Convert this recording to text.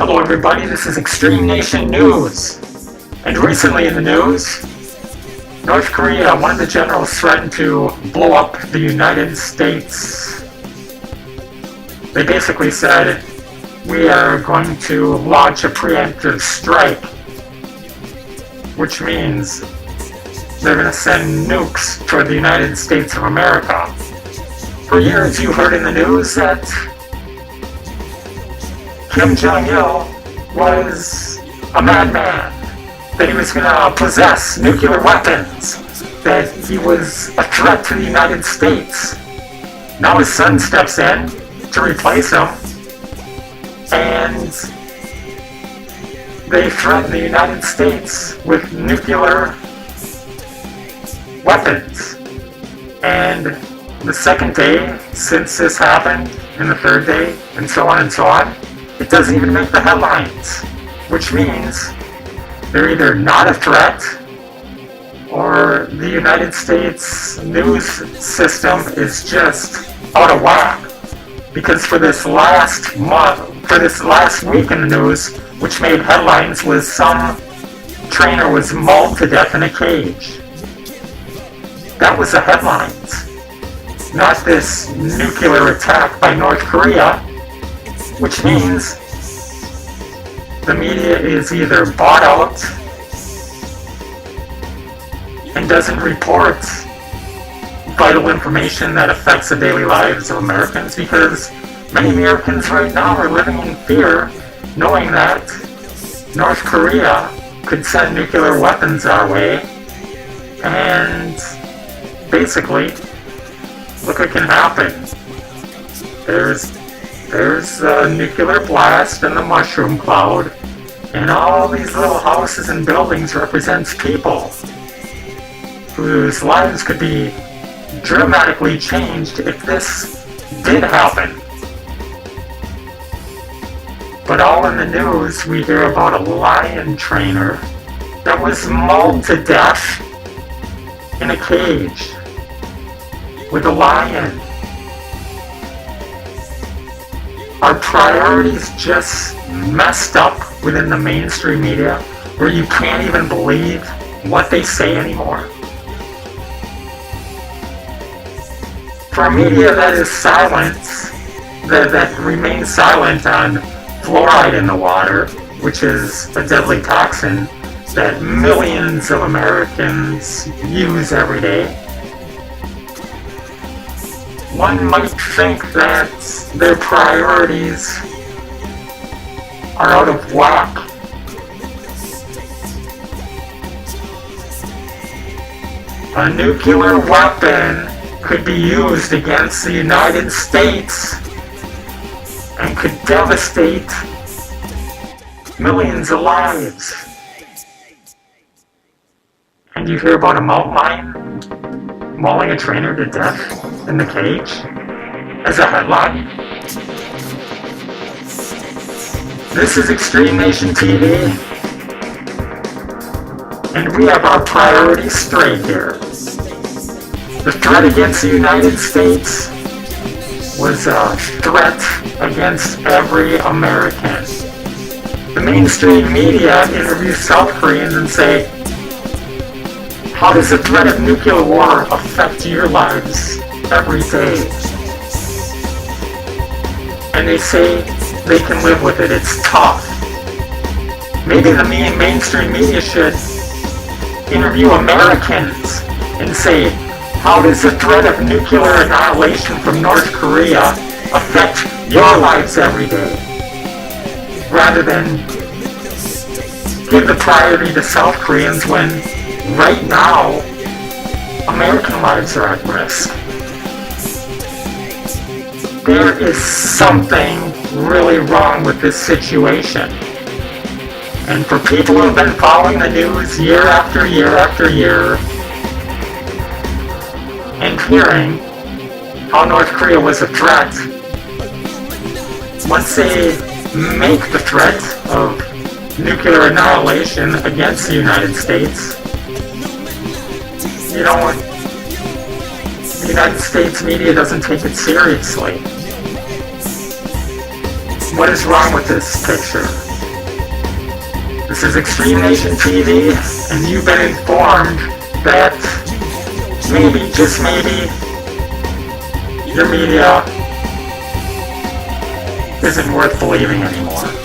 Hello everybody, this is Extreme Nation News. And recently in the news, North Korea, one of the generals threatened to blow up the United States. They basically said, we are going to launch a preemptive strike, which means they're going to send nukes toward the United States of America. For years you heard in the news that Kim Jong-il was a madman, that he was going to possess nuclear weapons, that he was a threat to the United States. Now his son steps in to replace him, and they threaten the United States with nuclear weapons. And the second day since this happened, and the third day, and so on, it doesn't even make the headlines, which means they're either not a threat, or the United States news system is just out of whack. Because for this last week in the news, which made headlines, was some trainer was mauled to death in a cage. That was the headlines, not this nuclear attack by North Korea, which means the media is either bought out and doesn't report vital information that affects the daily lives of Americans, because many Americans right now are living in fear, knowing that North Korea could send nuclear weapons our way, and basically, look what can happen. There's a nuclear blast and the mushroom cloud, and all these little houses and buildings represents people whose lives could be dramatically changed if this did happen. But all in the news, we hear about a lion trainer that was mauled to death in a cage with a lion. Are priorities just messed up within the mainstream media, where you can't even believe what they say anymore? For a media that is silent, that remains silent on fluoride in the water, which is a deadly toxin that millions of Americans use every day, one might think that their priorities are out of whack. A nuclear weapon could be used against the United States and could devastate millions of lives. And you hear about a mountain lion mauling a trainer to death in the cage as a headline. This is Extreme Nation TV, and we have our priorities straight here. The threat against the United States was a threat against every American. The mainstream media interviews South Koreans and say, how does the threat of nuclear war affect your lives every day? And they say they can live with it, it's tough. Maybe the mainstream media should interview Americans and say, how does the threat of nuclear annihilation from North Korea affect your lives every day? Rather than give the priority to South Koreans when right now American lives are at risk. There is something really wrong with this situation. And for people who have been following the news year after year after year, and hearing how North Korea was a threat, once they make the threat of nuclear annihilation against the United States, the United States media doesn't take it seriously. What is wrong with this picture? This is Extreme Nation TV, and you've been informed that maybe, just maybe, your media isn't worth believing anymore.